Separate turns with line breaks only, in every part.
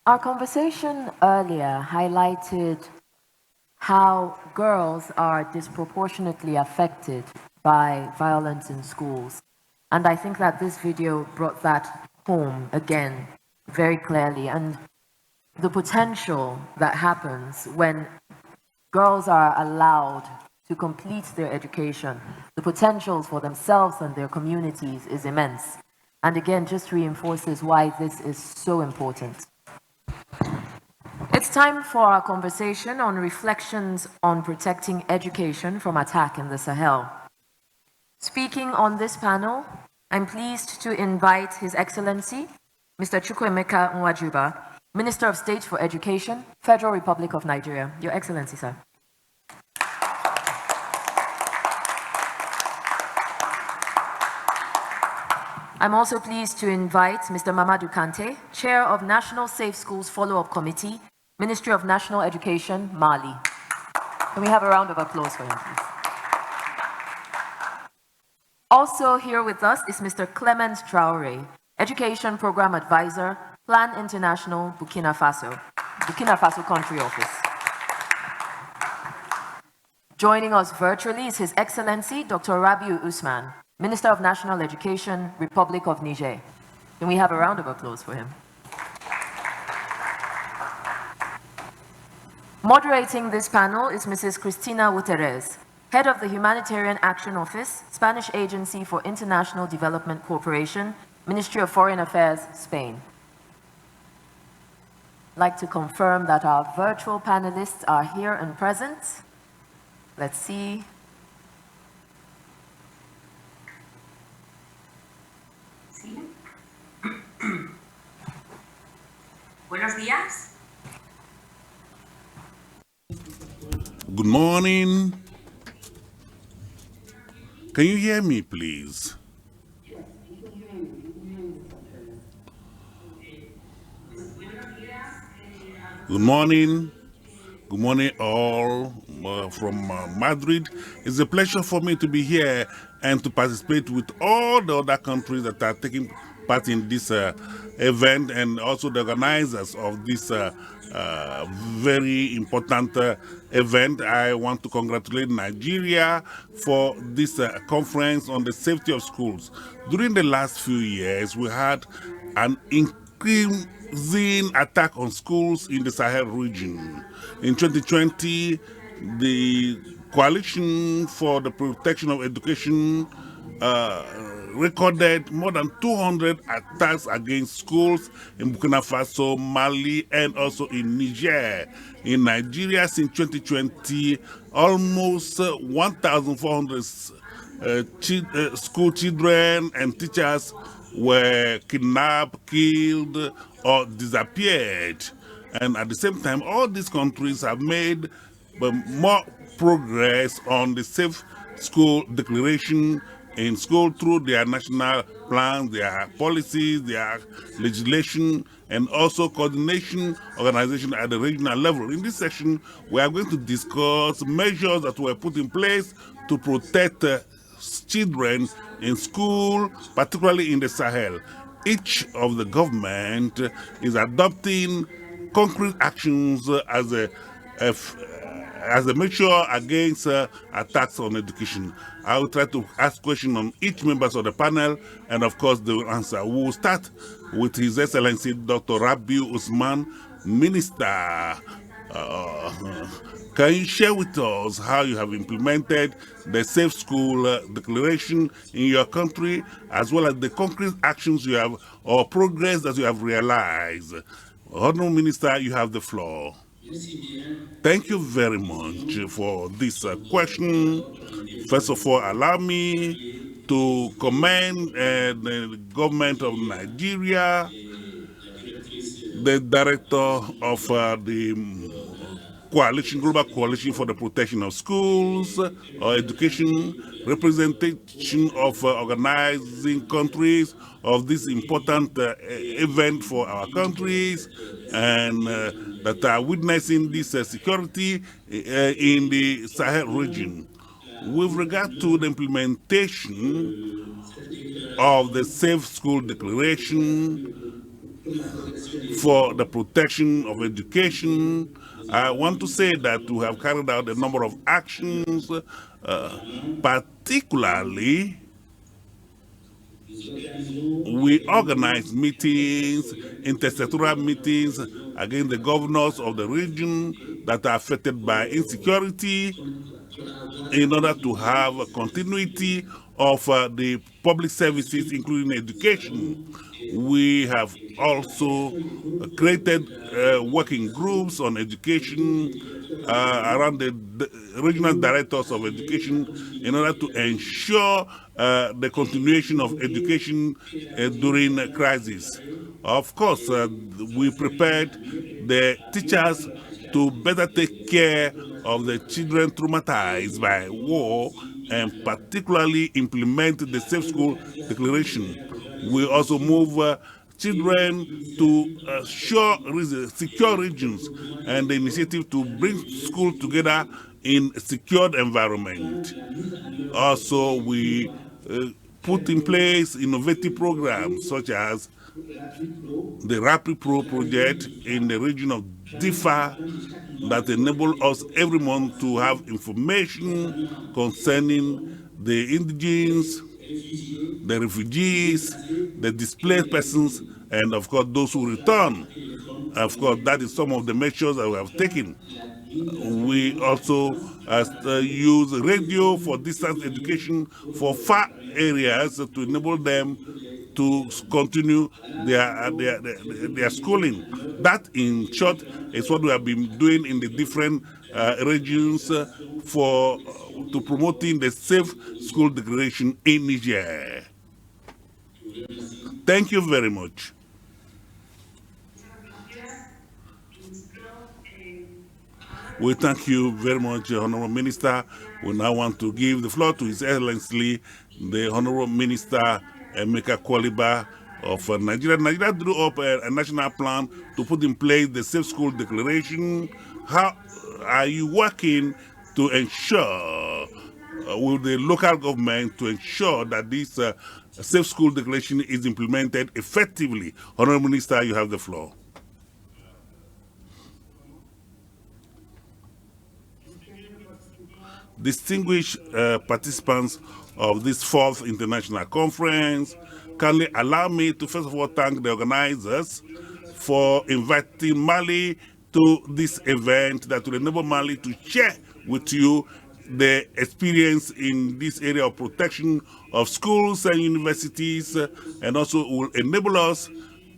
Our conversation earlier highlighted how girls are disproportionately affected by violence in schools. And I think that this video brought that home again very clearly. And the potential that happens when girls are allowed to complete their education, the potentials for themselves and their communities is immense. And again, just reinforces why this is so important. It's time for our conversation on reflections on protecting education from attack in the Sahel. Speaking on this panel, I'm pleased to invite His Excellency, Mr. Chukwuemeka Nwajiuba, Minister of State for Education, Federal Republic of Nigeria. Your Excellency, sir. I'm also pleased to invite Mr. Mamadou Kanté, Chair of National Safe Schools Follow-up Committee, Ministry of National Education, Mali. Can we have a round of applause for him, please? Also here with us is Mr. Clement Traoré, Education Program Advisor, Plan International, Burkina Faso Country Office. Joining us virtually is His Excellency Dr. Rabiu Usman, Minister of National Education, Republic of Niger. Can we have a round of applause for him? Moderating this panel is Mrs. Cristina Gutierrez, Head of the Humanitarian Action Office, Spanish Agency for International Development Cooperation, Ministry of Foreign Affairs, Spain. I'd like to confirm that our virtual panelists are here and present. Let's see.
Buenos días.
Good morning. Can you hear me, please? Good morning. Good morning, all from Madrid. It's a pleasure for me to be here and to participate with all the other countries that are taking part in this event, and also the organizers of this very important event. I want to congratulate Nigeria for this conference on the safety of schools. During the last few years, we had an increasing attack on schools in the Sahel region. In 2020, the Coalition for the Protection of Education recorded more than 200 attacks against schools in Burkina Faso, Mali, and also in Niger. In Nigeria, since 2020, almost 1,400 school children and teachers were kidnapped, killed, or disappeared. And at the same time, all these countries have made more progress on the Safe School Declaration in school through their national plans, their policies, their legislation, and also coordination organization at the regional level. In this session, we are going to discuss measures that were put in place to protect children in school, particularly in the Sahel. Each of the government is adopting concrete actions as a measure against attacks on education. I will try to ask questions on each member of the panel, and of course they will answer. We will start with His Excellency Dr. Rabiu Usman, Minister. Can you share with us how you have implemented the Safe School Declaration in your country, as well as the concrete actions you have or progress that you have realized? Honorable Minister, you have the floor. Thank you very much for this question. First of all, allow me to commend the government of Nigeria, the director of the Global Coalition for the Protection of Schools or Education, representation of organizing countries of this important event for our countries, and that are witnessing this security in the Sahel region. With regard to the implementation of the Safe School Declaration, for the protection of education. I want to say that we have carried out a number of actions, particularly we organize meetings, intersectoral meetings against the governors of the region that are affected by insecurity in order to have a continuity of the public services, including education. We have also created working groups on education around the regional directors of education in order to ensure the continuation of education during a crisis. Of course, we prepared the teachers to better take care of the children traumatized by war and particularly implement the Safe School Declaration. We also move children to secure regions and the initiative to bring school together in a secured environment. Also, we put in place innovative programs such as the Rapid Pro project in the region of Diffa that enable us every month to have information concerning the indigenes, the refugees, the displaced persons, and of course those who return. Of course, that is some of the measures that we have taken. We also use radio for distance education for far areas to enable them to continue their schooling. That, in short, is what we have been doing in the different regions to promoting the Safe School Declaration in Niger. Thank you very much. We thank you very much, Honorable Minister. We now want to give the floor to His Excellency, the Honorable Minister Emeka Kwaliba of Nigeria. Nigeria drew up a national plan to put in place the Safe School Declaration. How are you working to ensure with the local government to ensure that this Safe School Declaration is implemented effectively? Honorable Minister, you have the floor. Distinguished participants of this 4th International Conference, kindly allow me to first of all thank the organizers for inviting Mali to this event that will enable Mali to share with you the experience in this area of protection of schools and universities, and also will enable us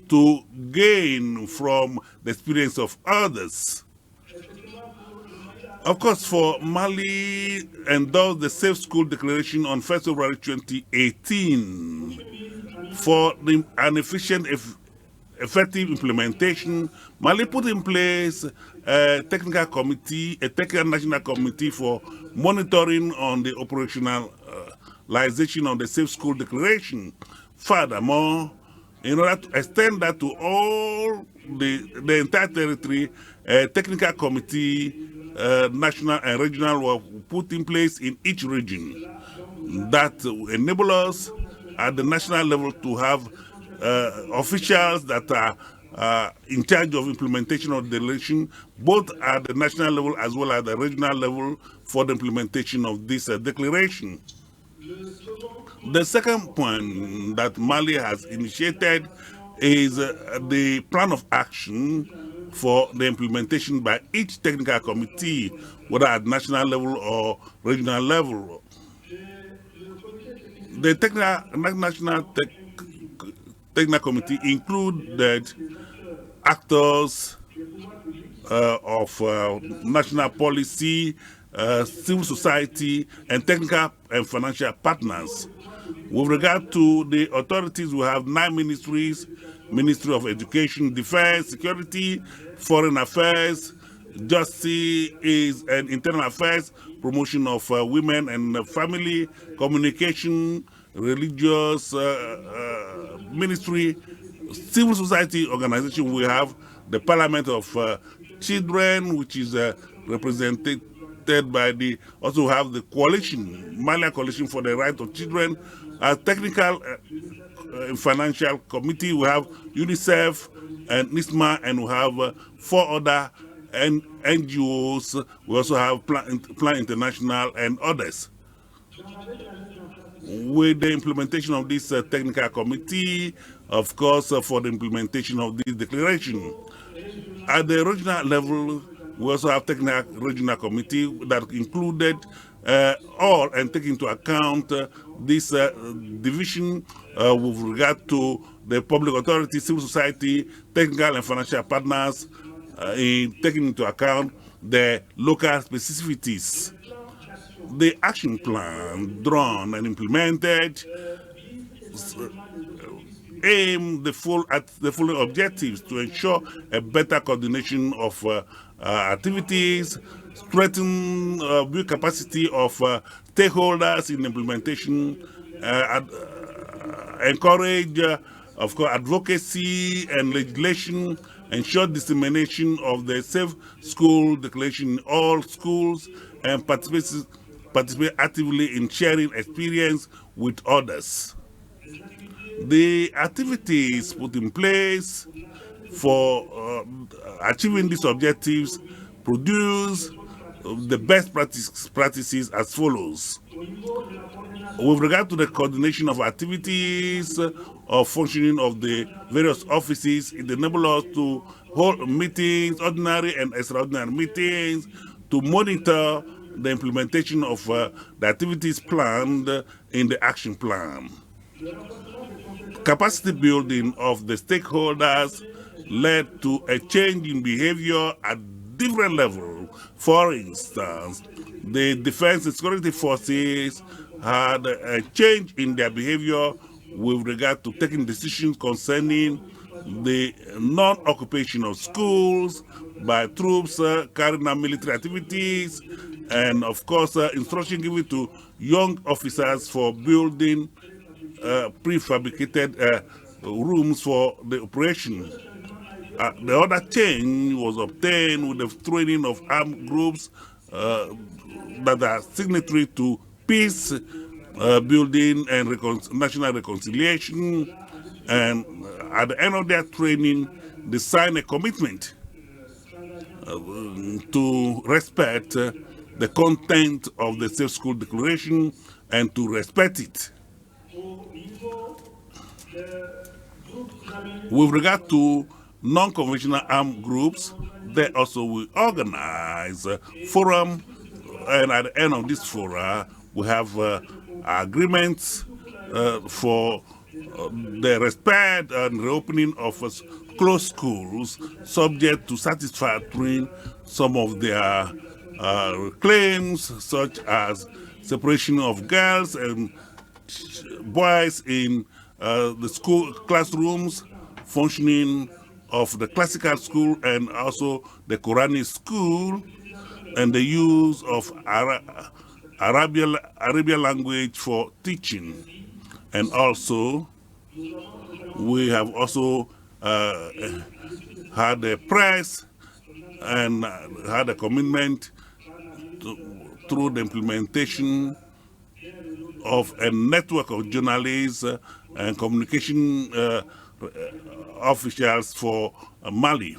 to gain from the experience of others. Of course, for Mali endorsed the Safe School Declaration on 1st February 2018. For an efficient, effective implementation, Mali put in place a technical national committee for monitoring on the operationalization of the Safe School Declaration. Furthermore, in order to extend that to all the entire territory, a technical committee, national and regional, were put in place in each region that will enable us at the national level to have officials that are in charge of implementation of the declaration, both at the national level as well as the regional level, for the implementation of this declaration. The second point that Mali has initiated is the plan of action for the implementation by each technical committee, whether at national level or regional level. The national technical committee included actors of national policy, civil society, and technical and financial partners. With regard to the authorities, we have 9 ministries: Ministry of Education, Defense, Security, Foreign Affairs, Justice and Internal Affairs, Promotion of Women and Family, Communication, Religious Ministry, Civil Society Organization. We have the Parliament of Children, which is represented by also have the coalition, Malian Coalition for the Right of Children, technical financial committee, we have UNICEF and NISMA, and we have 4 other NGOs. We also have Plan International and others. With the implementation of this technical committee, of course, for the implementation of this declaration. At the regional level, we also have technical regional committee that included all and take into account this division with regard to the public authority, civil society, technical and financial partners, in taking into account the local specificities. The action plan drawn and implemented aim at the following objectives: to ensure a better coordination of activities, strengthen build capacity of stakeholders in implementation, encourage, of course, advocacy and legislation, ensure dissemination of the Safe School Declaration in all schools, and participate actively in sharing experience with others. The activities put in place for achieving these objectives produce the best practices as follows. With regard to the coordination of activities of functioning of the various offices, it enables us to hold meetings, ordinary and extraordinary meetings, to monitor the implementation of the activities planned in the action plan. Capacity building of the stakeholders led to a change in behavior at different levels. For instance, the defense and security forces had a change in their behavior with regard to taking decisions concerning the non-occupation of schools by troops carrying out military activities, and of course instruction given to young officers for building prefabricated rooms for the operation. The other change was obtained with the training of armed groups that are signatory to peace building and national reconciliation, and at the end of their training, they sign a commitment to respect the content of the Safe School Declaration and to respect it. With regard to non-conventional armed groups, they also will organize a forum, and at the end of this forum, we have agreements for the respect and reopening of closed schools, subject to satisfying some of their claims, such as separation of girls and boys in the school classrooms, functioning of the classical school and also the Quranic school, and the use of Arabian language for teaching. And also, we have also had a press and had a commitment through the implementation of a network of journalists and communication officials for Mali.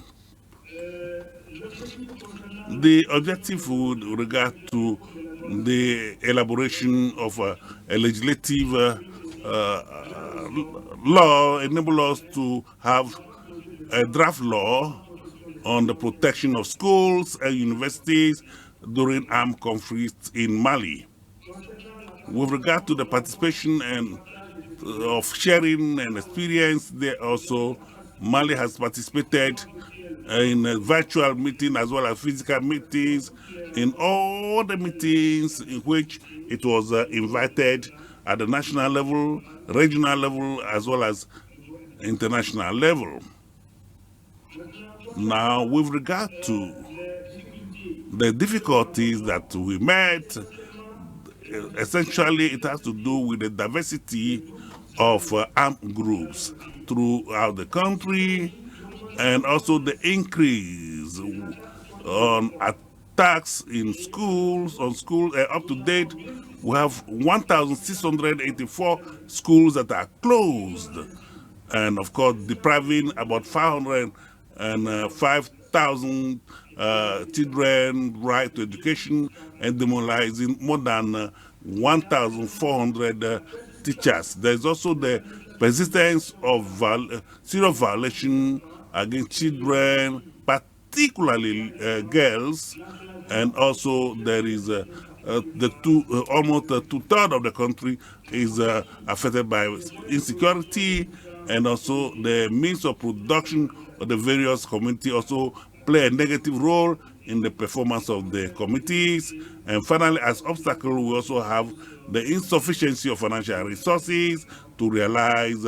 The objective with regard to the elaboration of a legislative law enable us to have a draft law on the protection of schools and universities during armed conflicts in Mali. With regard to the participation and of sharing and experience, there also Mali has participated in a virtual meeting as well as physical meetings, in all the meetings in which it was invited at the national level, regional level, as well as international level. Now, with regard to the difficulties that we met, essentially it has to do with the diversity of armed groups throughout the country, and also the increase on attacks in schools, up to date. We have 1,684 schools that are closed, and of course depriving about 505,000 children right to education and demoralizing more than 1,400 teachers. There's also the persistence of serious violation against children, particularly girls, and also there is almost two-thirds of the country is affected by insecurity, and also the means of production of the various communities also play a negative role in the performance of the committees. And finally, as obstacle, we also have the insufficiency of financial resources to realize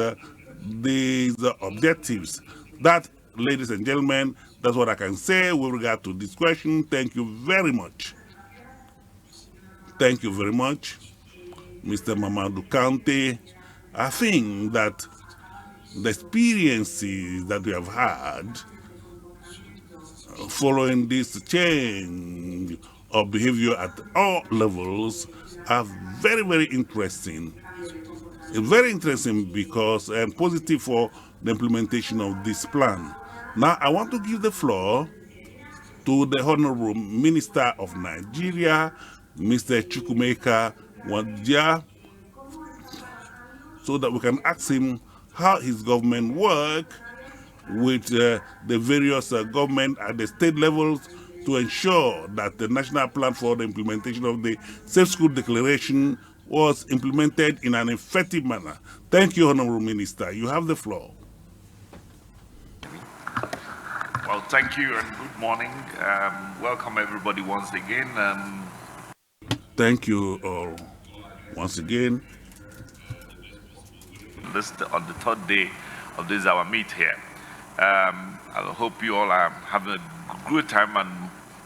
these objectives. That, ladies and gentlemen, that's what I can say with regard to this question. Thank you very much. Thank you very much, Mr. Mamadou Kanté. I think that the experiences that we have had following this change of behavior at all levels are very, very interesting. It's very interesting because and positive for the implementation of this plan. Now, I want to give the floor to the Honorable Minister of Nigeria, Mr. Chukwuemeka, so that we can ask him how his government work with the various government at the state levels to ensure that the national plan for the implementation of the Safe School Declaration was implemented in an effective manner. Thank you, Honorable Minister. You have the floor.
Well, thank you and good morning. Welcome everybody once again.
Thank you all once again.
On the third day of this our meet here. I hope you all are having a good time and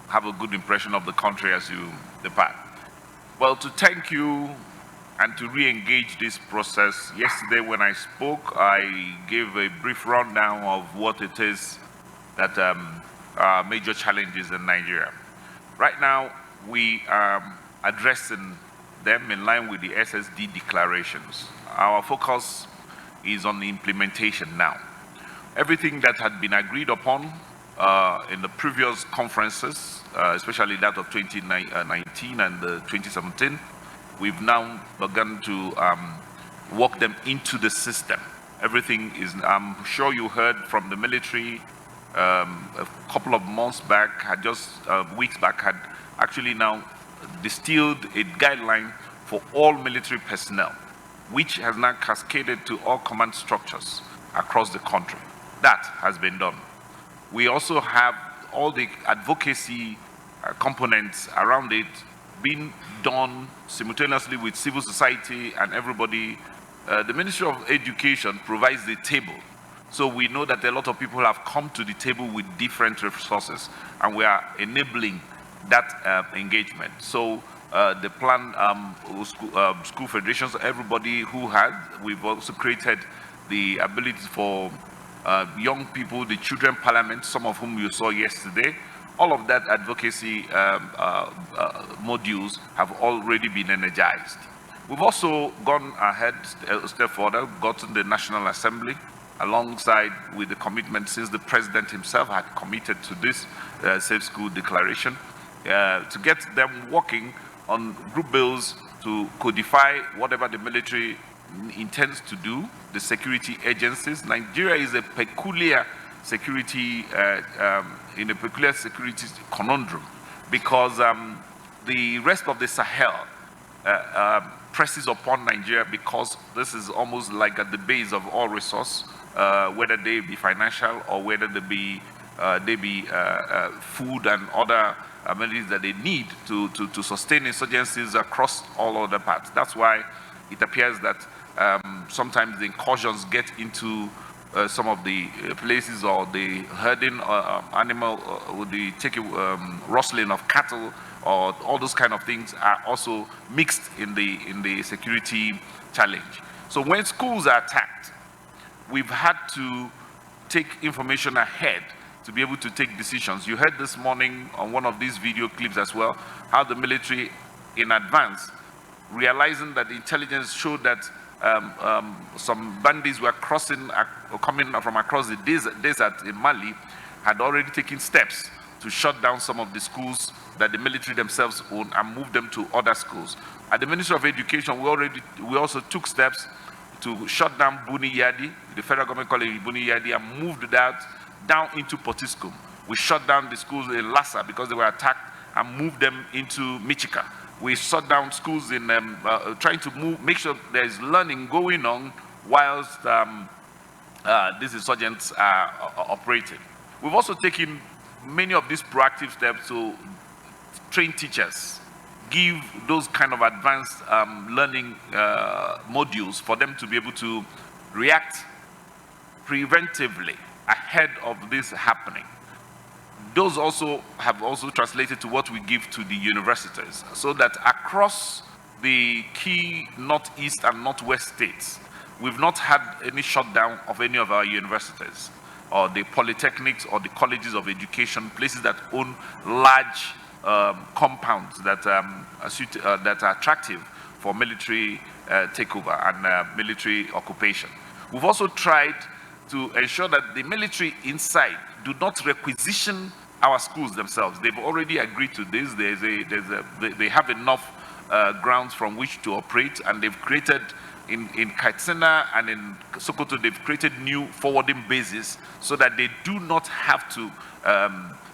have a good impression of the country as you depart. Well, to thank you and to re-engage this process, yesterday when I spoke, I gave a brief rundown of what it is that are major challenges in Nigeria. Right now, we are addressing them in line with the SSD declarations. Our focus is on the implementation now. Everything that had been agreed upon in the previous conferences, especially that of 2019 and 2017, we've now begun to work them into the system. Everything is, I'm sure you heard from the military a couple of months back, weeks back, had actually now distilled a guideline for all military personnel, which has now cascaded to all command structures across the country. That has been done. We also have all the advocacy components around it being done simultaneously with civil society and everybody. The Ministry of Education provides the table. So we know that a lot of people have come to the table with different resources, and we are enabling that engagement. So the plan, school federations, everybody who had, we've also created the ability for young people, the children parliament, some of whom you saw yesterday. All of that advocacy modules have already been energized. We've also gone ahead a step further, gotten the National Assembly, alongside with the commitment since the President himself had committed to this Safe School Declaration, to get them working on group bills to codify whatever the military intends to do, the security agencies. Nigeria is a peculiar security, in a peculiar security conundrum, because the rest of the Sahel presses upon Nigeria, because this is almost like at the base of all resource, whether they be financial or whether they be food and other amenities that they need to sustain insurgencies across all other parts. That's why it appears that sometimes the incursions get into some of the places, or the herding animal, or the rustling of cattle, or all those kind of things are also mixed in the security challenge. So when schools are attacked, we've had to take information ahead to be able to take decisions. You heard this morning on one of these video clips as well, how the military in advance realizing that the intelligence showed that some bandits were coming from across the desert in Mali, had already taken steps to shut down some of the schools that the military themselves own and move them to other schools. At the Ministry of Education, we also took steps to shut down Buni Yadi, the federal government called it Buni Yadi, and moved that down into Potiskum. We shut down the schools in Lassa because they were attacked and moved them into Michika. We shut down schools in trying to make sure there is learning going on whilst these insurgents are operating. We've also taken many of these proactive steps to train teachers, give those kind of advanced learning modules for them to be able to react preventively ahead of this happening. Those also have translated to what we give to the universities, so that across the key northeast and northwest states, we've not had any shutdown of any of our universities, or the polytechnics, or the colleges of education, places that own large compounds that are attractive for military takeover and military occupation. We've also tried to ensure that the military inside do not requisition our schools themselves. They've already agreed to this. They have enough grounds from which to operate, and they've created in Katsina and in Sokoto, they've created new forwarding bases so that they do not have to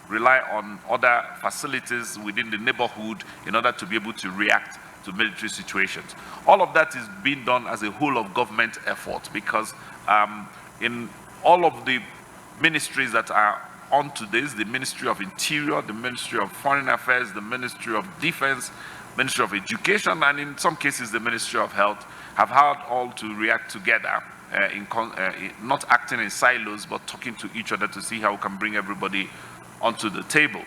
rely on other facilities within the neighborhood in order to be able to react to military situations. All of that is being done as a whole of government effort, because in all of the ministries that are onto this, the Ministry of Interior, the Ministry of Foreign Affairs, the Ministry of Defense, Ministry of Education, and in some cases the Ministry of Health, have had all to react together, not acting in silos, but talking to each other to see how we can bring everybody onto the table.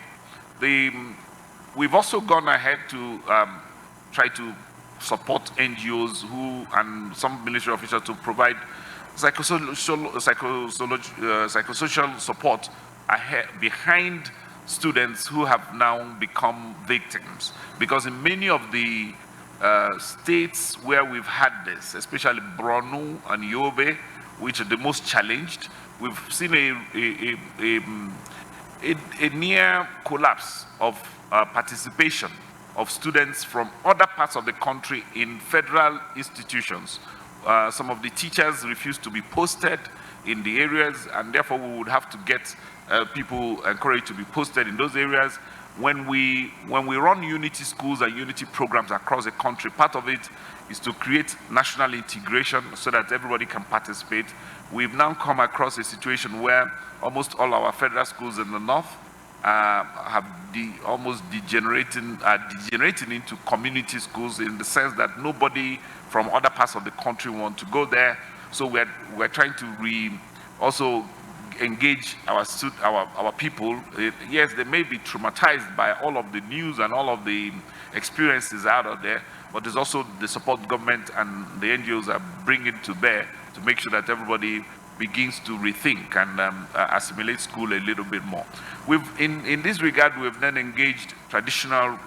We've also gone ahead to try to support NGOs and some military officials to provide psychosocial support behind students who have now become victims. Because in many of the states where we've had this, especially Borno and Yobe, which are the most challenged, we've seen a near collapse of participation of students from other parts of the country in federal institutions. Some of the teachers refuse to be posted in the areas, and therefore we would have to get people encouraged to be posted in those areas. When we run unity schools and unity programs across the country, part of it is to create national integration so that everybody can participate. We've now come across a situation where almost all our federal schools in the north have almost degenerating into community schools, in the sense that nobody from other parts of the country want to go there. So we're trying to also engage our people. Yes, they may be traumatized by all of the news and all of the experiences out of there, but there's also the support government and the NGOs are bringing to bear to make sure that everybody begins to rethink and assimilate school a little bit more. In this regard, we've then engaged traditional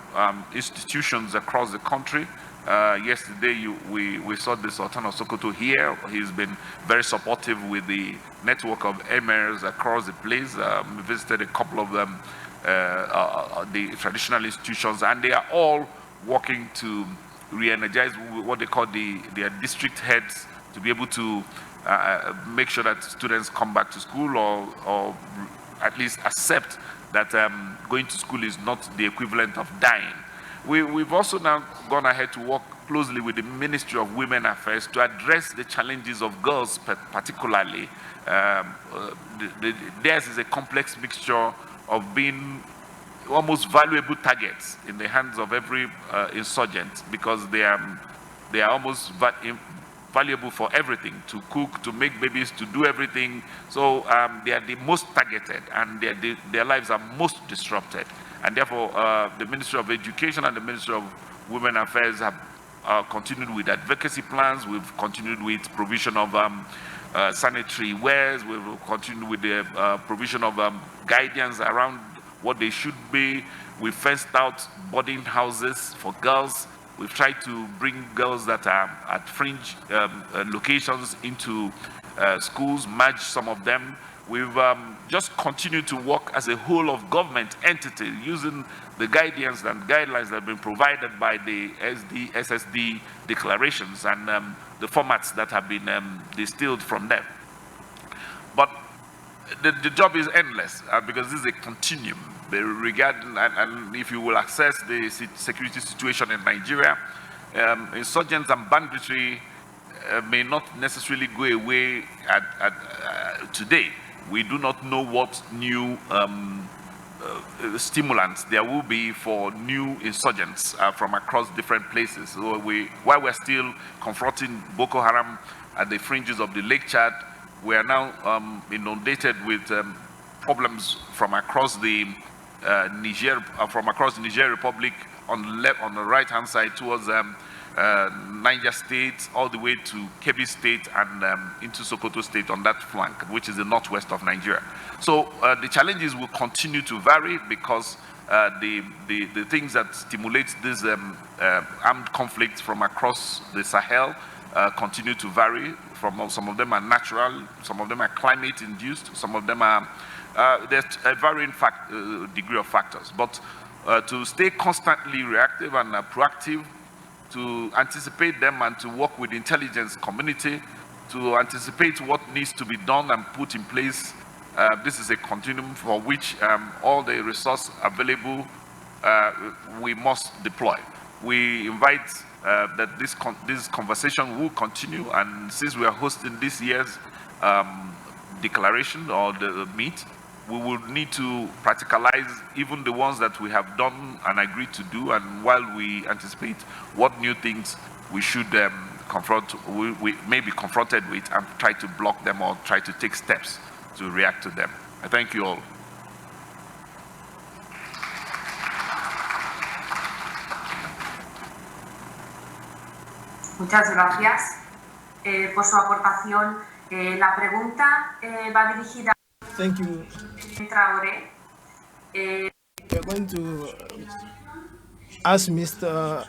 institutions across the country. Yesterday, we saw the Sultan of Sokoto here. He's been very supportive with the network of emirs across the place. We visited a couple of them, the traditional institutions, and they are all working to re-energize what they call their district heads, to be able to make sure that students come back to school, or at least accept that going to school is not the equivalent of dying. We've also now gone ahead to work closely with the Ministry of Women Affairs to address the challenges of girls particularly. Theirs is a complex mixture of being almost valuable targets in the hands of every insurgent, because they are almost valuable for everything, to cook, to make babies, to do everything. So they are the most targeted, and their lives are most disrupted. And therefore, the Ministry of Education and the Ministry of Women Affairs have continued with advocacy plans. We've continued with provision of sanitary wares. We've continued with the provision of guidance around what they should be. We fenced out boarding houses for girls We've tried to bring girls that are at fringe locations into schools, merge some of them. We've just continued to work as a whole of government entity using the guidance and guidelines that have been provided by the SSD declarations and the formats that have been distilled from them. But the job is endless because this is a continuum regarding, and if you will access the security situation in Nigeria, insurgents and banditry may not necessarily go away today. We do not know what new stimulants there will be for new insurgents from across different places. So while we're still confronting Boko Haram at the fringes of the Lake Chad, we are now inundated with problems from across the Niger Republic on the right-hand side towards Niger State, all the way to Kebbi State and into Sokoto State on that flank, which is the northwest of Nigeria. So the challenges will continue to vary because the things that stimulate these armed conflicts from across the Sahel continue to vary. Some of them are natural, some of them are climate-induced, some of them are there's a varying degree of factors. But to stay constantly reactive and proactive, to anticipate them and to work with the intelligence community, to anticipate what needs to be done and put in place. This is a continuum for which all the resources available we must deploy. We invite that this conversation will continue, and since we are hosting this year's declaration or the meet, we will need to practicalize even the ones that we have done and agreed to do, and while we anticipate what new things we should we may be confronted with and try to block them or try to take steps to react to them. I thank you all.
Muchas gracias por su aportación. La pregunta va dirigida.
Thank you.
Traoré.
We are going to ask Mr.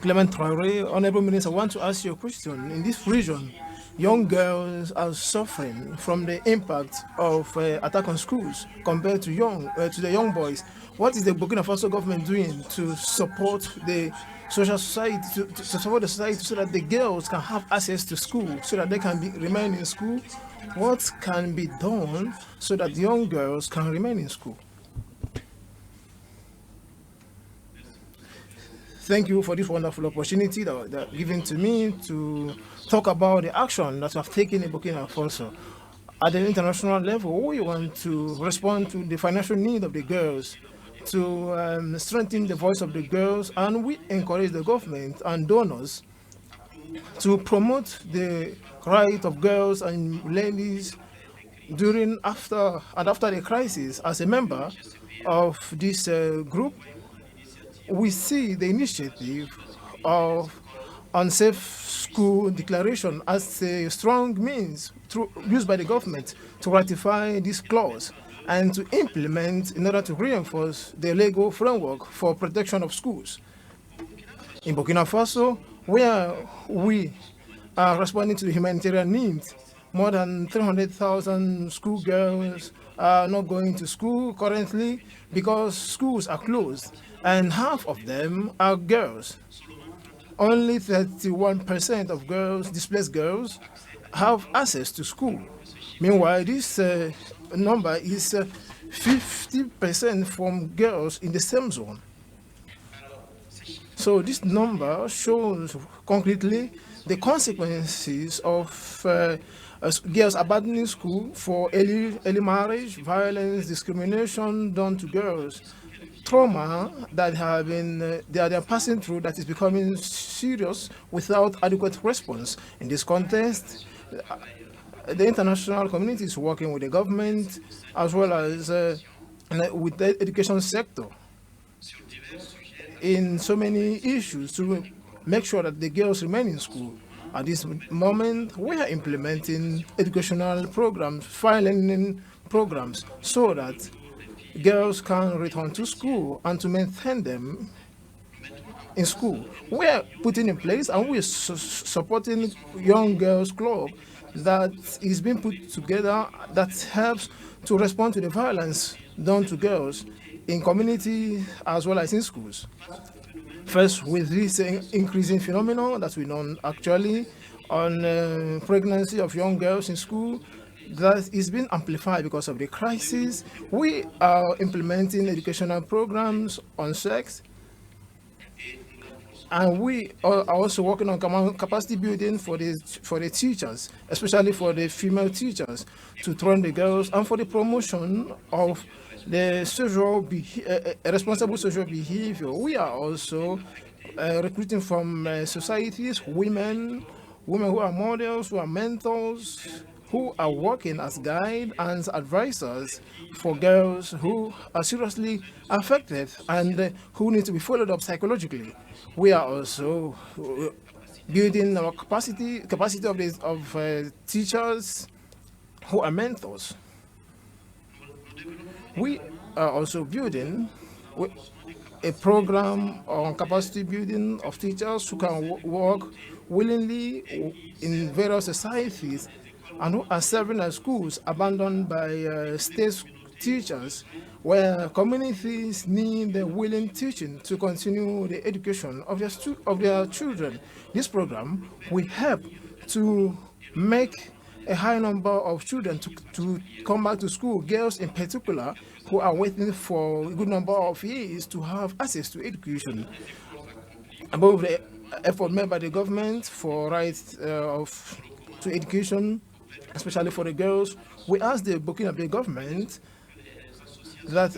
Clement Traoré. Honorable Minister, I want to ask you a question. In this region, young girls are suffering from the impact of attack on schools compared to the young boys. What is the Burkina Faso government doing to support the social society, to support the society so that the girls can have access to school, so that they can remain in school? What can be done so that young girls can remain in school? Thank you for this wonderful opportunity that given to me to talk about the action that we have taken in Burkina Faso. At the international level, we want to respond to the financial need of the girls, to strengthen the voice of the girls, and we encourage the government and donors to promote the right of girls and ladies after the crisis. As a member of this group, we see the initiative of unsafe school declaration as a strong means used by the government to ratify this clause and to implement in order to reinforce the legal framework for protection of schools. In Burkina Faso, where we are responding to the humanitarian needs, more than 300,000 schoolgirls are not going to school currently because schools are closed, and half of them are girls. Only 31% of displaced girls, have access to school. Meanwhile, this number is 50% from girls in the same zone. So this number shows concretely the consequences of girls abandoning school for early marriage, violence, discrimination done to girls, trauma that they are passing through that is becoming serious without adequate response. In this context, the international community is working with the government as well as with the education sector in so many issues to make sure that the girls remain in school. At this moment, we are implementing educational programs, fine learning programs, so that girls can return to school and to maintain them in school. We are putting in place and we are supporting young girls club that is being put together that helps to respond to the violence done to girls in community as well as in schools. First, with this increasing phenomenon that we know actually on pregnancy of young girls in school, that is being amplified because of the crisis. We are implementing educational programs on sex, and we are also working on capacity building for the teachers, especially for the female teachers, to train the girls, and for the promotion of the responsible social behavior. We are also recruiting from societies, women who are models, who are mentors, who are working as guides and advisors for girls who are seriously affected and who need to be followed up psychologically. We are also building our capacity of teachers who are mentors. We are also building a program on capacity building of teachers who can work willingly in various societies and who are serving as schools abandoned by state teachers, where communities need the willing teaching to continue the education of their children. This program will help to make a high number of children to come back to school, girls in particular, who are waiting for a good number of years to have access to education. Above the effort made by the government for rights to education, especially for the girls, we ask the Burkina Faso government that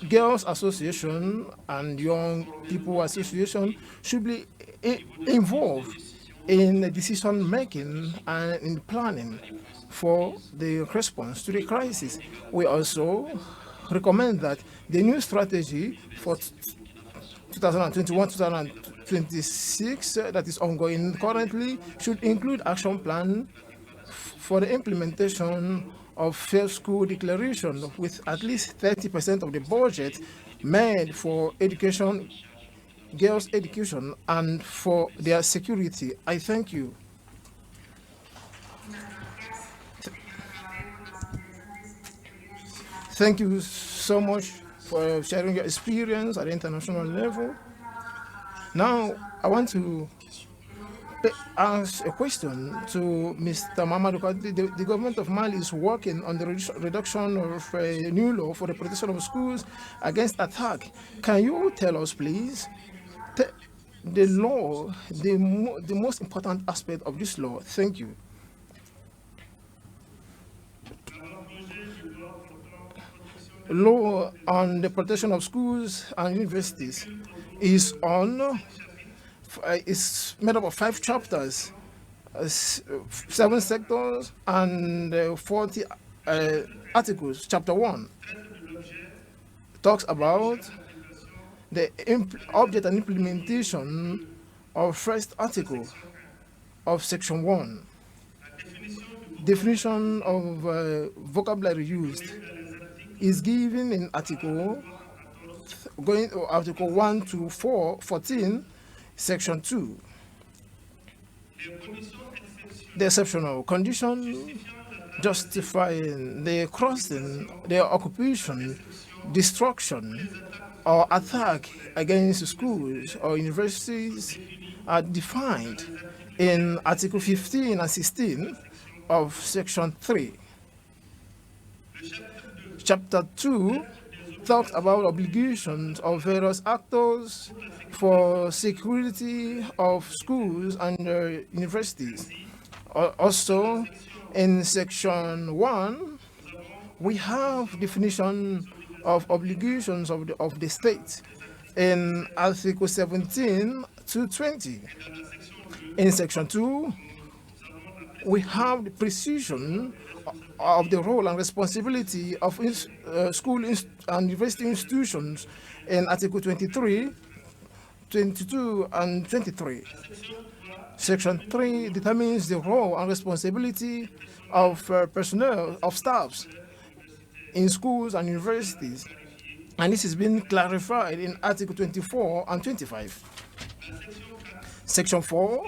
Girls Association and Young People Association should be involved in the decision making and in planning for the response to the crisis. We also recommend that the new strategy for 2021-2026 that is ongoing currently should include action plan for the implementation of fair school declaration with at least 30% of the budget made for education, girls' education, and for their security. I thank you. Thank you so much for sharing your experience at the international level. Now, I want to ask a question to Mr. Mamadou. The government of Mali is working on the reduction of a new law for the protection of schools against attack. Can you tell us, please, the law, the most important aspect of this law? Thank you. Law on the protection of schools and universities is made up of 5 chapters, 7 sectors, and 40 articles. Chapter 1 talks about the object and implementation of first article of section 1. Definition of vocabulary used is given in article 1 to 14, section 2. The exceptional condition justifying the crossing, the occupation, destruction, or attack against schools or universities are defined in Article 15 and 16 of Section 3. Chapter 2 talks about obligations of various actors for security of schools and universities. Also, in Section 1, we have definition of obligations of the state in Article 17 to 20. In Section 2, we have the precision of the role and responsibility of school and university institutions in Article 23, 22, and 23. Section 3 determines the role and responsibility of personnel, of staffs in schools and universities. And this has been clarified in Article 24 and 25. Section 4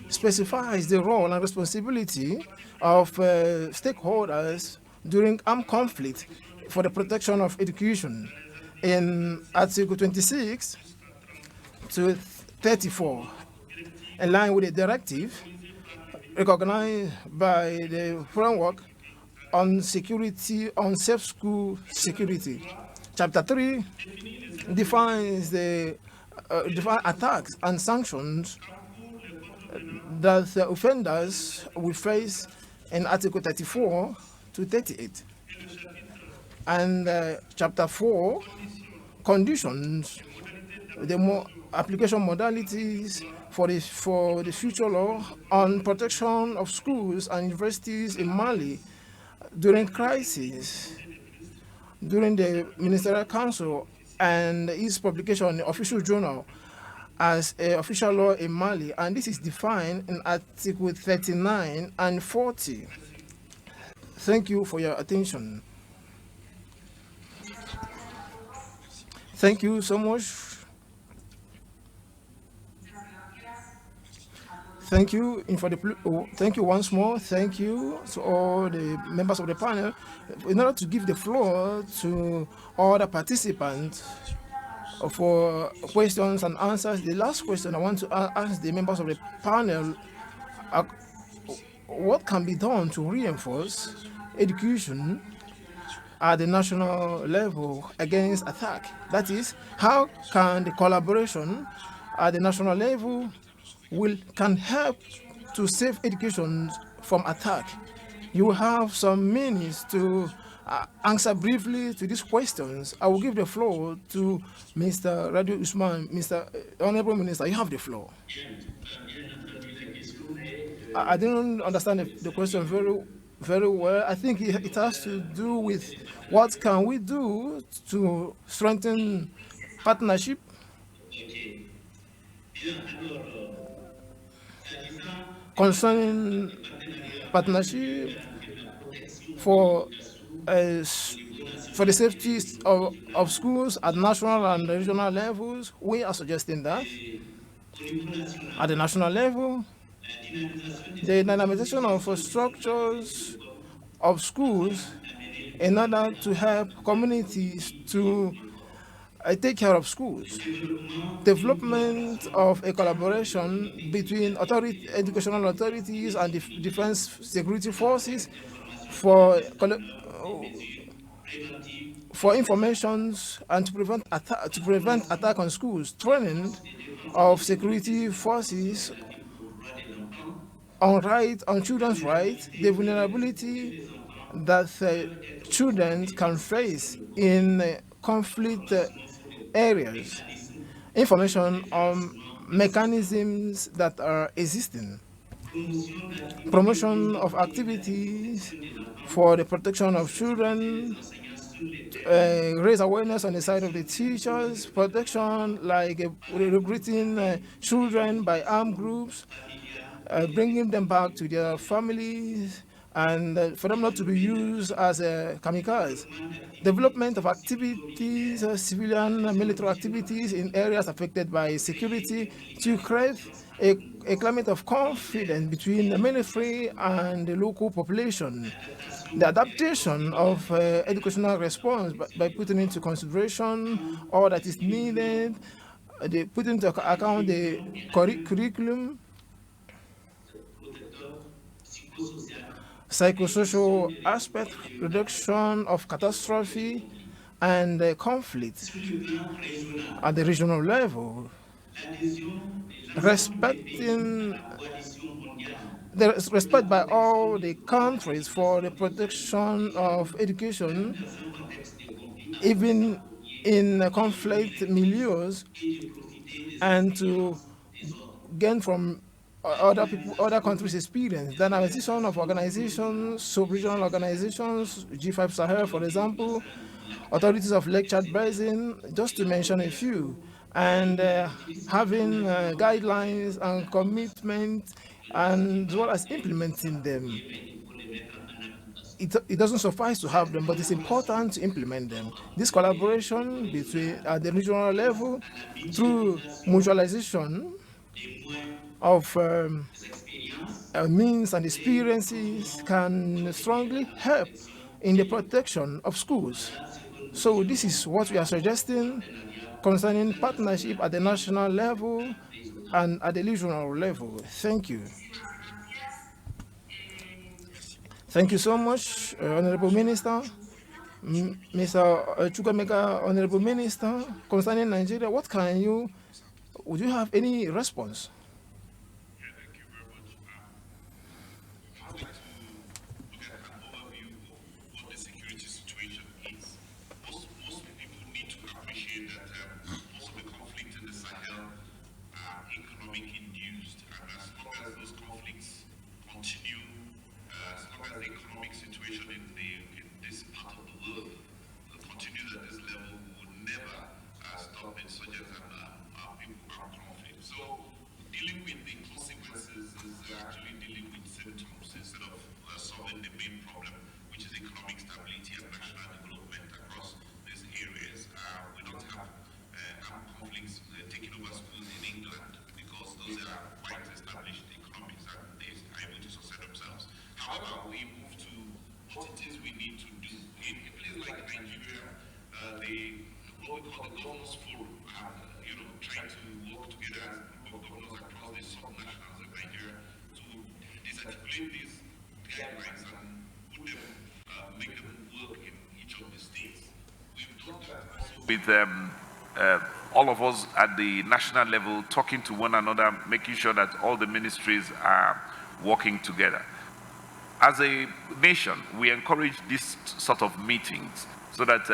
specifies the role and responsibility of stakeholders during armed conflict for the protection of education. In Article 26 to 34, in line with the directive recognized by the framework on security, on safe school security. Chapter 3 defines the define attacks and sanctions that the offenders will face in Article 34 to 38. And Chapter 4 conditions the application modalities for the future law on protection of schools and universities in Mali during crisis, during the Ministerial Council and its publication in the official journal as an official law in Mali, and this is defined in Article 39 and 40. Thank you for your attention. Thank you so much. Thank you thank you once more. Thank you to all the members of the panel. In order to give the floor to all the participants for questions and answers, the last question I want to ask the members of the panel: what can be done to reinforce education at the national level against attack? That is, how can the collaboration at the national level can help to save education from attack? You have some minutes to answer briefly to these questions. I will give the floor to Mr. Radio Usman. Mr. Honorable Minister, you have the floor. I didn't understand the question very well. I think it has to do with what can we do to strengthen partnership. Concerning partnership for the safety of schools at national and regional levels, we are suggesting that at the national level, the dynamization of structures of schools in order to help communities to take care of schools. Development of a collaboration between educational authorities and defense security forces for informations and to prevent attack on schools. Training of security forces on children's rights, the vulnerability that children can face in conflict areas, information on mechanisms that are existing, promotion of activities for the protection of children, raise awareness on the side of the teachers, protection like recruiting children by armed groups, bringing them back to their families, and for them not to be used as kamikazes. Development of activities, civilian military activities in areas affected by security to create a climate of confidence between the military and the local population. The adaptation of educational response by putting into consideration all that is needed, putting into account the curriculum, psychosocial aspect, reduction of catastrophe and conflict at the regional level, respecting the respect by all the countries for the protection of education, even in conflict milieus, and to gain from other countries' experience. The analysis of organizations, sub-regional organizations, G5 Sahel, for example, authorities of Lake Chad Basin, just to mention a few, and having guidelines and commitment, and as well as implementing them. it doesn't suffice to have them, but it's important to implement them. This collaboration between at the regional level through mutualization of means and experiences can strongly help in the protection of schools. So this is what we are suggesting concerning partnership at the national level and at the regional level. Thank you. Thank you so much, Honorable Minister. Mr. Chukwuemeka, Honorable Minister, concerning Nigeria, would you have any response?
With all of us at the national level talking to one another, making sure that all the ministries are working together. As a nation, we encourage this sort of meetings so that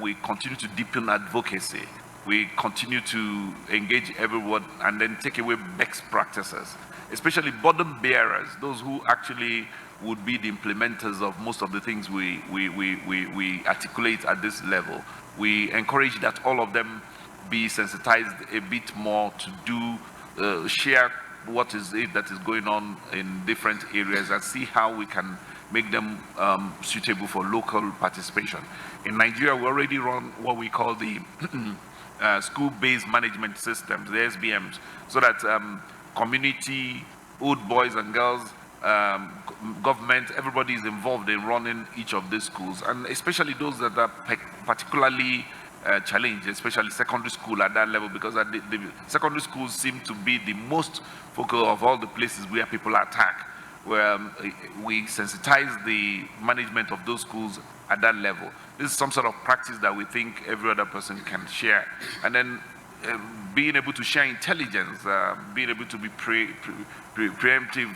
we continue to deepen advocacy, we continue to engage everyone and then take away best practices, especially burden bearers, those who actually would be the implementers of most of the things we articulate at this level. We encourage that all of them be sensitized a bit more to do, share what is it that is going on in different areas and see how we can make them suitable for local participation. In Nigeria, we already run what we call the school-based management systems, the SBMs, so that community, old boys and girls, government, everybody is involved in running each of these schools, and especially those that are particularly challenged, especially secondary school at that level, because the secondary schools seem to be the most focal of all the places where people are attacked, where we sensitize the management of those schools at that level. This is some sort of practice that we think every other person can share. And then being able to share intelligence, being able to be preemptive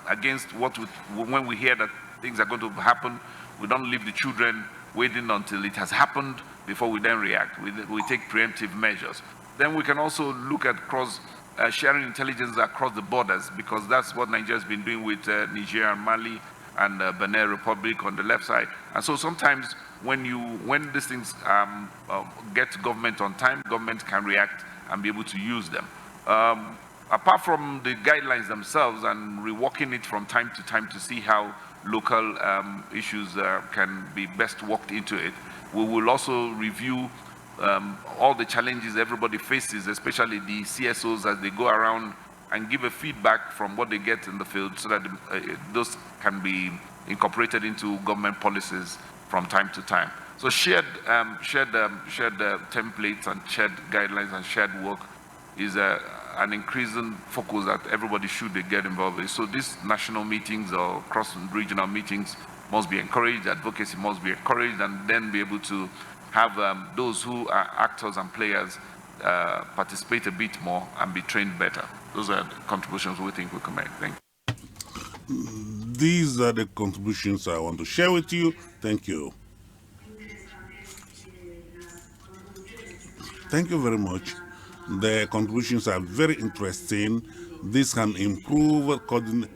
against when we hear that things are going to happen, we don't leave the children waiting until it has happened before we then react. We take preemptive measures. Then we can also look at sharing intelligence across the borders, because that's what Nigeria has been doing with Niger and Mali and Benin Republic on the left side. And so sometimes when these things get to government on time, government can react and be able to use them. Apart from the guidelines themselves and reworking it from time to time to see how local issues can be best worked into it, we will also review all the challenges everybody faces, especially the CSOs, as they go around and give a feedback from what they get in the field, so that those can be incorporated into government policies from time to time. So shared templates and shared guidelines and shared work is an increasing focus that everybody should get involved in. So these national meetings or cross-regional meetings must be encouraged, advocacy must be encouraged, and then be able to have those who are actors and players participate a bit more and be trained better. Those are the contributions we think we can make. Thank you.
These are the contributions I want to share with you. Thank you. Thank you very much. The contributions are very interesting. This can improve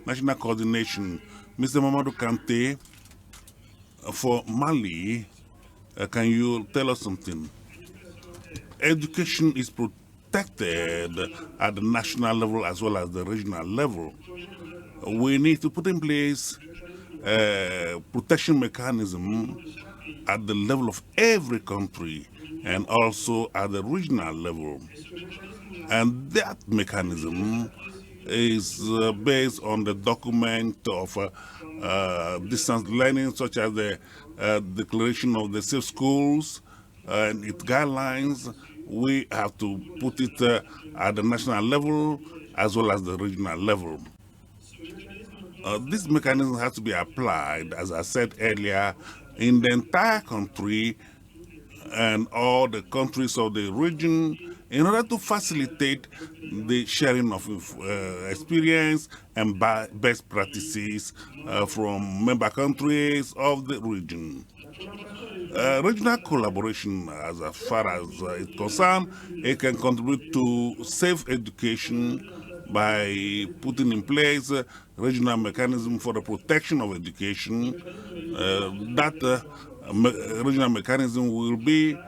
national coordination. Mr. Mamadou Kanté, for Mali, can you tell us something? Education is protected at the national level as well as the regional level. We need to put in place protection mechanism at the level of every country and also at the regional level. And that mechanism is based on the document of distance learning, such as the Declaration of the Safe Schools and its guidelines. We have to put it at the national level as well as the regional level. This mechanism has to be applied, as I said earlier, in the entire country and all the countries of the region in order to facilitate the sharing of experience and best practices from member countries of the region. Regional collaboration, as far as it's concerned, it can contribute to safe education by putting in place a regional mechanism for the protection of education. That regional mechanism will be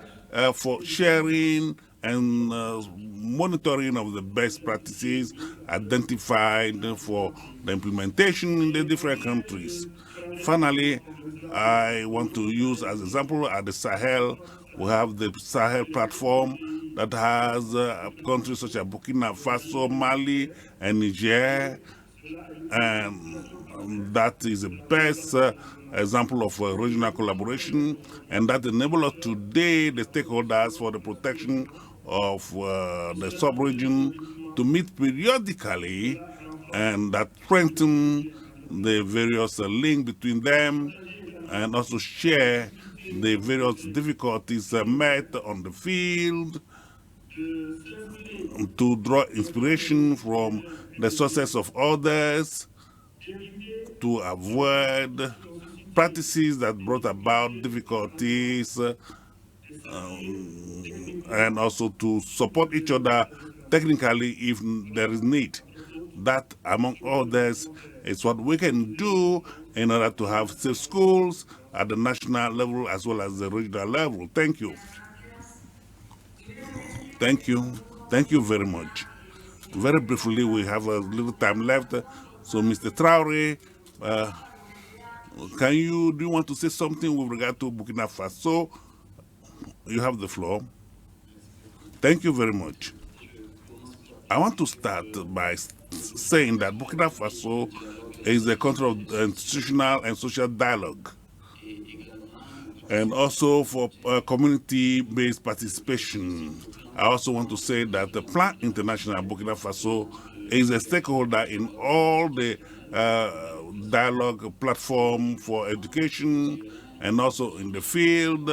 for sharing and monitoring of the best practices identified for the implementation in the different countries. Finally, I want to use as example at the Sahel, we have the Sahel platform that has countries such as Burkina Faso, Mali, and Niger, and that is the best example of regional collaboration, and that enables us today, the stakeholders for the protection of the sub-region, to meet periodically, and that strengthen the various link between them, and also share the various difficulties met on the field, to draw inspiration from the success of others, to avoid practices that brought about difficulties, and also to support each other technically if there is need. That, among others, is what we can do in order to have safe schools at the national level as well as the regional level. Thank you. Thank you. Thank you very much. Very briefly, we have a little time left. So, Mr. Traore, do you want to say something with regard to Burkina Faso? You have the floor. Thank you very much. I want to start by saying that Burkina Faso is a country of institutional and social dialogue, and also for community-based participation. I also want to say that the Plan International Burkina Faso is a stakeholder in all the dialogue platform for education and also in the field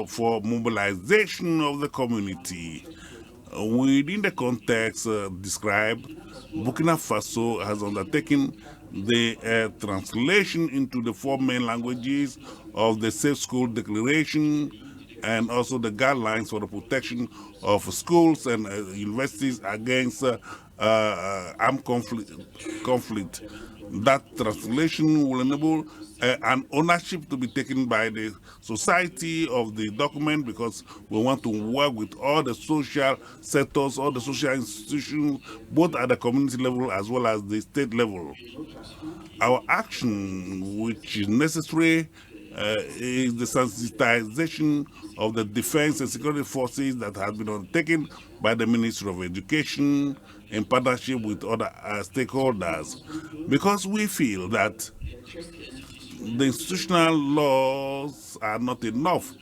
for mobilization of the community. Within the context described, Burkina Faso has undertaken the translation into the 4 main languages of the Safe School Declaration and also the guidelines for the protection of schools and universities against armed conflict. That translation will enable an ownership to be taken by the society of the document, because we want to work with all the social sectors, all the social institutions, both at the community level as well as the state level. Our action, which is necessary, is the sensitization of the defense and security forces that has been undertaken by the Ministry of Education in partnership with other stakeholders, because we feel that the institutional laws are not enough,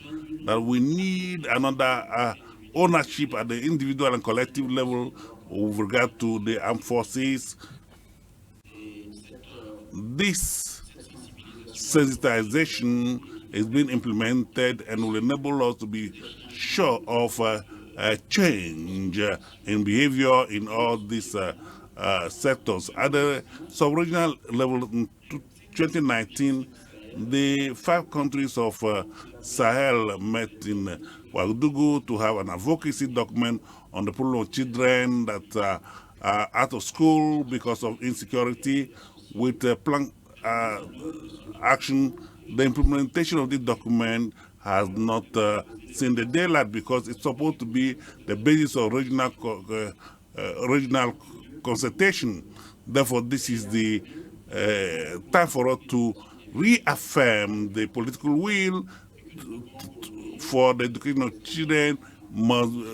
that we need another ownership at the individual and collective level with regard to the armed forces. This sensitization is being implemented and will enable us to be sure of a change in behavior in all these sectors. At the sub-regional level, in 2019, the 5 countries of Sahel met in Ouagadougou to have an advocacy document on the problem of children that are out of school because of insecurity, with a plan action. The implementation of this document has not seen the daylight, because it's supposed to be the basis of regional consultation. Therefore, this is the time for us to reaffirm the political will for the education of children,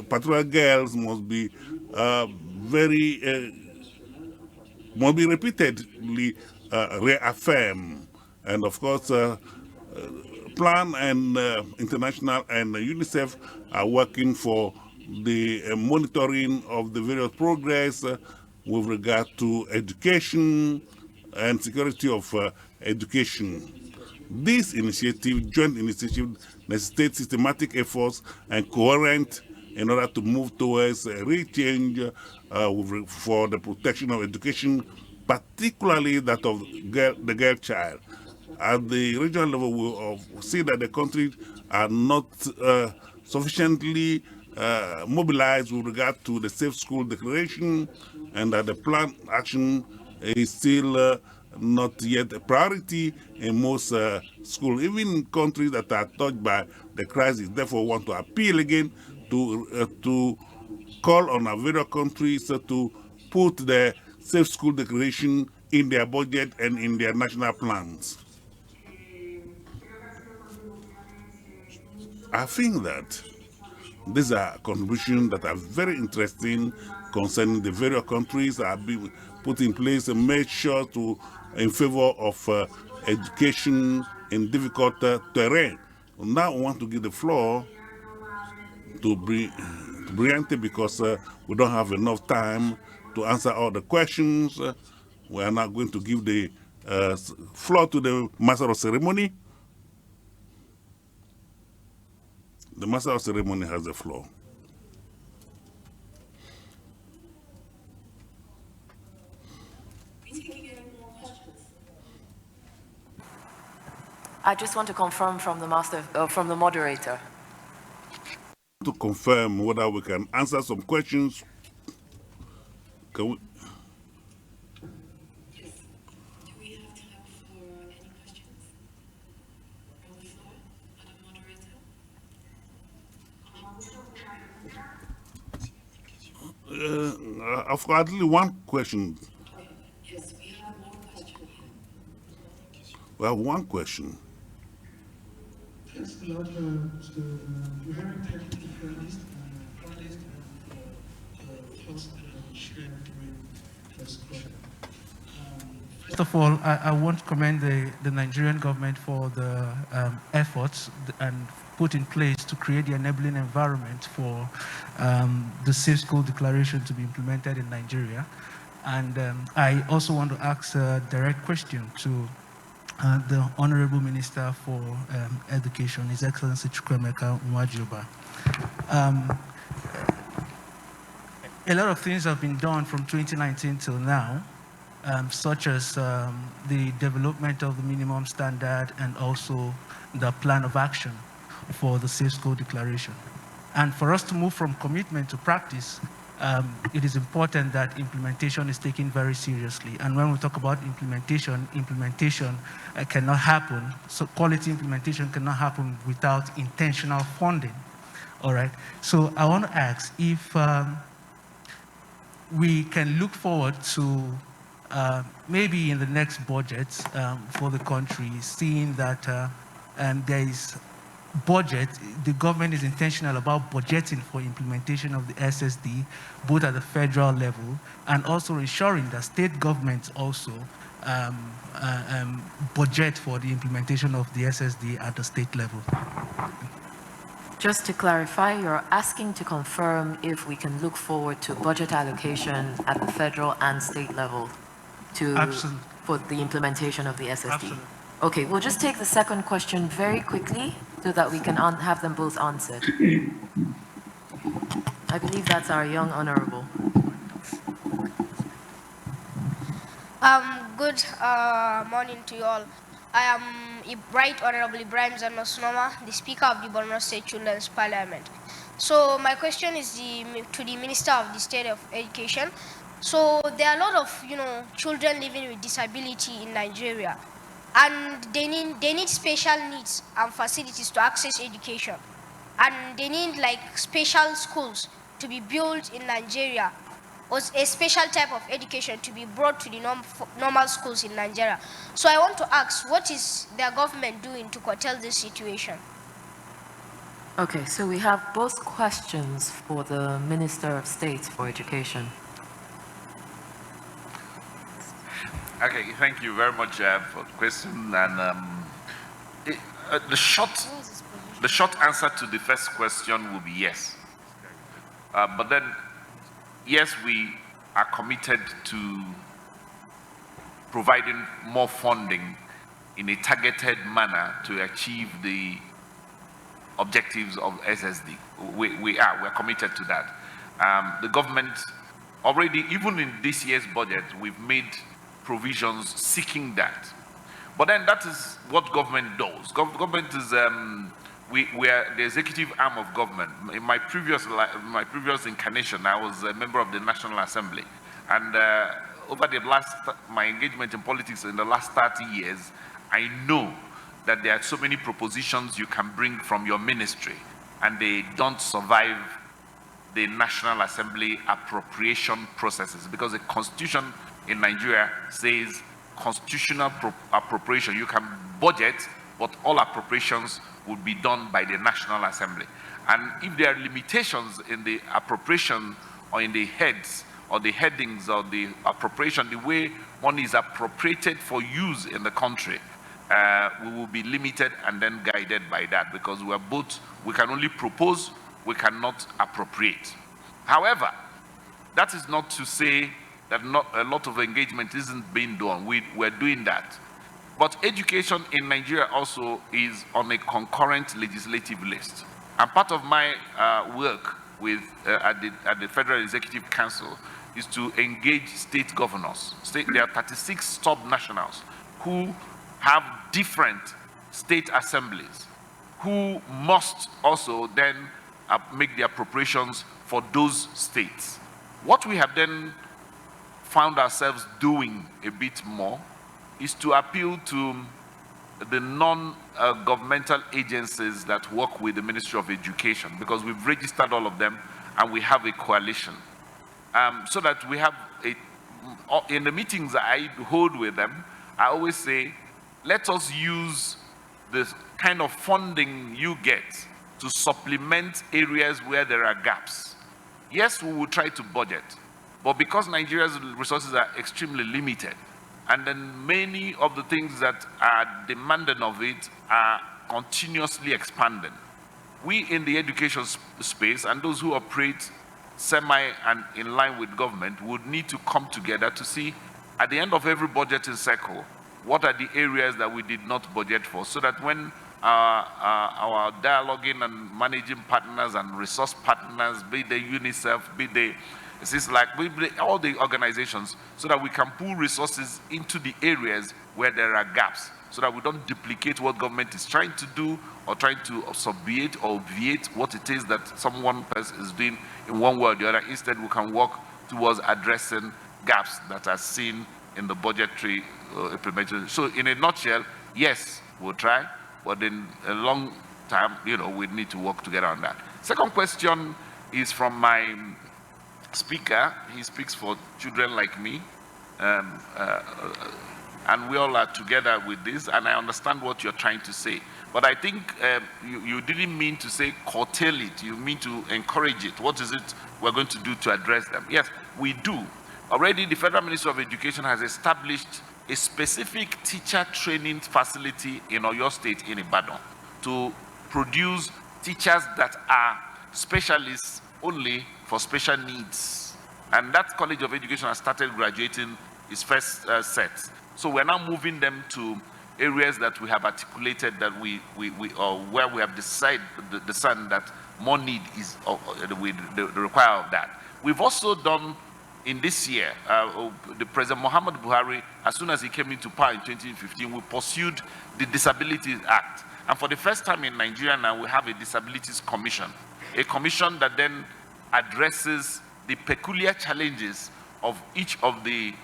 particularly girls, must be must be repeatedly reaffirmed. And of course, Plan and International and UNICEF are working for the monitoring of the various progress with regard to education and security of education. This initiative, joint initiative, necessitates systematic efforts and coherent in order to move towards a real change for the protection of education, particularly that of the girl child. At the regional level, we see that the countries are not sufficiently mobilized with regard to the Safe School Declaration, and that the planned action is still not yet a priority in most schools, even in countries that are touched by the crisis. Therefore, we want to appeal again to call on our various countries to put the Safe School Declaration in their budget and in their national plans. I think that these are contributions that are very interesting concerning the various countries that have been put in place and made sure to in favor of education in difficult terrain. Now I want to give the floor to Briante because we don't have enough time to answer all the questions. We are now going to give the floor to the Master of Ceremony. The Master of Ceremony has the floor.
I just want to confirm from the moderator.
To confirm whether we can answer some questions. Can we?
Yes. Do we have time for any questions from the floor, Madam Moderator?
I've got only one question.
Okay. Yes, we have one question here.
We have one question.
Thanks a lot to the very technical panelists and thoughts shared during first question. First of all, I want to commend the Nigerian government for the efforts and put in place to create the enabling environment for the Safe School Declaration to be implemented in Nigeria. And I also want to ask a direct question to the Honorable Minister for Education, His Excellency Chukwuemeka Nwajiuba. A lot of things have been done from 2019 till now, such as the development of the minimum standard and also the plan of action for the Safe School Declaration. And for us to move from commitment to practice, it is important that implementation is taken very seriously. And when we talk about implementation cannot happen, so quality implementation cannot happen without intentional funding. All right, so I want to ask if we can look forward to maybe in the next budget for the country, seeing that there is budget, the government is intentional about budgeting for implementation of the SSD, both at the federal level and also ensuring that state governments also budget for the implementation of the SSD at the state level.
Just to clarify, you're asking to confirm if we can look forward to budget allocation at the federal and state level for the implementation of the SSD.
Absolutely.
Okay, we'll just take the second question very quickly so that we can have them both answered. I believe that's our young honorable.
Good morning to you all. I am Right Honorable Ibrahim Zanmasnoma, the Speaker of the Borno State Children's Parliament. So my question is to the Minister of the State of Education. So there are a lot of children living with disability in Nigeria, and they need special needs and facilities to access education, and they need like special schools to be built in Nigeria. or a special type of education to be brought to the normal schools in Nigeria. So I want to ask, what is their government doing to curtail this situation?
Okay, so we have both questions for the Minister of State for Education.
Okay, thank you very much for the question. And the short answer to the first question will be yes. But then, yes, we are committed to providing more funding in a targeted manner to achieve the objectives of SSD. We're committed to that. The government already, even in this year's budget, we've made provisions seeking that. But then that is what government does. Government is, we are the executive arm of government. In my previous incarnation, I was a member of the National Assembly. And over my engagement in politics in the last 30 years, I know that there are so many propositions you can bring from your ministry, and they don't survive the National Assembly appropriation processes, because the Constitution in Nigeria says constitutional appropriation. You can budget, but all appropriations will be done by the National Assembly. And if there are limitations in the appropriation or in the heads or the headings or the appropriation, the way money is appropriated for use in the country, we will be limited and then guided by that, because we can only propose, we cannot appropriate. However, that is not to say that not a lot of engagement isn't being done. We're doing that. But education in Nigeria also is on a concurrent legislative list. And part of my work with at the Federal Executive Council is to engage state governors. There are 36 sub-nationals who have different state assemblies, who must also then make the appropriations for those states. What we have then found ourselves doing a bit more is to appeal to the non-governmental agencies that work with the Ministry of Education, because we've registered all of them and we have a coalition. So that we have in the meetings I hold with them, I always say, let us use the kind of funding you get to supplement areas where there are gaps. Yes, we will try to budget, but because Nigeria's resources are extremely limited, and then many of the things that are demanded of it are continuously expanding, we in the education space and those who operate semi and in line with government would need to come together to see at the end of every budgeting cycle, what are the areas that we did not budget for, so that when our dialoguing and managing partners and resource partners, be they UNICEF, be they all the organizations, so that we can pool resources into the areas where there are gaps, so that we don't duplicate what government is trying to do or trying to subviate or obviate what it is that someone else is doing in one way or the other. Instead, we can work towards addressing gaps that are seen in the budgetary implementation. So in a nutshell, yes, we'll try, but in a long time, we need to work together on that. Second question is from my speaker. He speaks for children like me, and we all are together with this, and I understand what you're trying to say. But I think you didn't mean to say curtail it, you mean to encourage it. What is it we're going to do to address them? Yes, we do. Already the Federal Ministry of Education has established a specific teacher training facility in Oyo State in Ibadan to produce teachers that are specialists only for special needs. And that College of Education has started graduating its first set. So we're now moving them to areas that we have articulated that or where we have decided that more need is the require of that. We've also done in this year, the President Muhammadu Buhari, as soon as he came into power in 2015, we pursued the Disabilities Act. And for the first time in Nigeria now, we have a Disabilities Commission, a commission that then addresses the peculiar challenges of each of the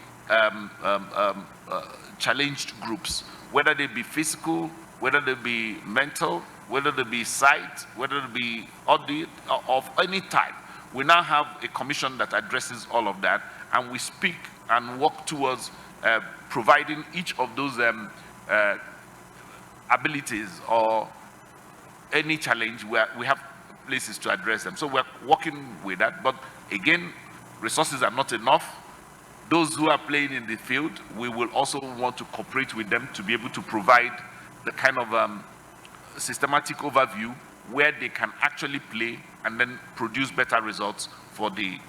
challenged groups, whether they be physical, whether they be mental, whether they be sight, whether they be of any type. We now have a commission that addresses all of that, and we speak and work towards providing each of those abilities or any challenge where we have places to address them. So we're working with that, but again, resources are not enough. Those who are playing in the field, we will also want to cooperate with them to be able to provide the kind of systematic overview where they can actually play and then produce better results for the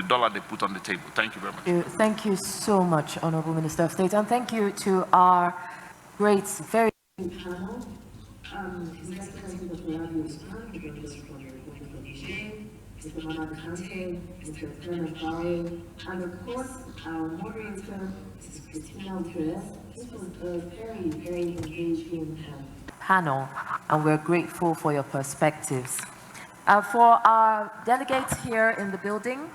dollar they put on the table. Thank you very much.
Thank you so much, Honorable Minister of State, and thank you to our great, very
panel. We'd like to thank you for having us on to join us from the Republic of Niger, Mr. Mamadou Kanté, Mr. Kanté, and of course our moderator, Mrs. Cristina. This was a very, very engaging
panel, and we're grateful for your perspectives. For our delegates here in the building,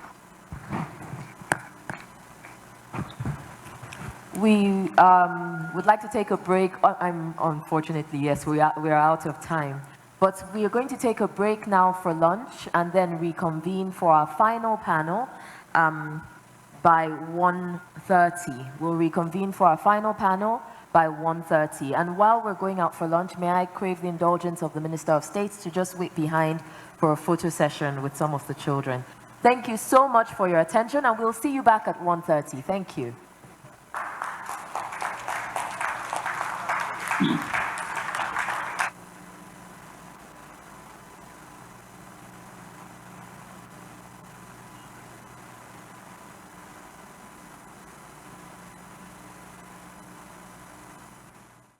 we would like to take a break. Unfortunately, yes, we are out of time. But we are going to take a break now for lunch and then reconvene for our final panel by 1:30. We'll reconvene for our final panel by 1:30. And while we're going out for lunch, may I crave the indulgence of the Minister of State to just wait behind for a photo session with some of the children. Thank you so much for your attention, and we'll see you back at 1:30. Thank you.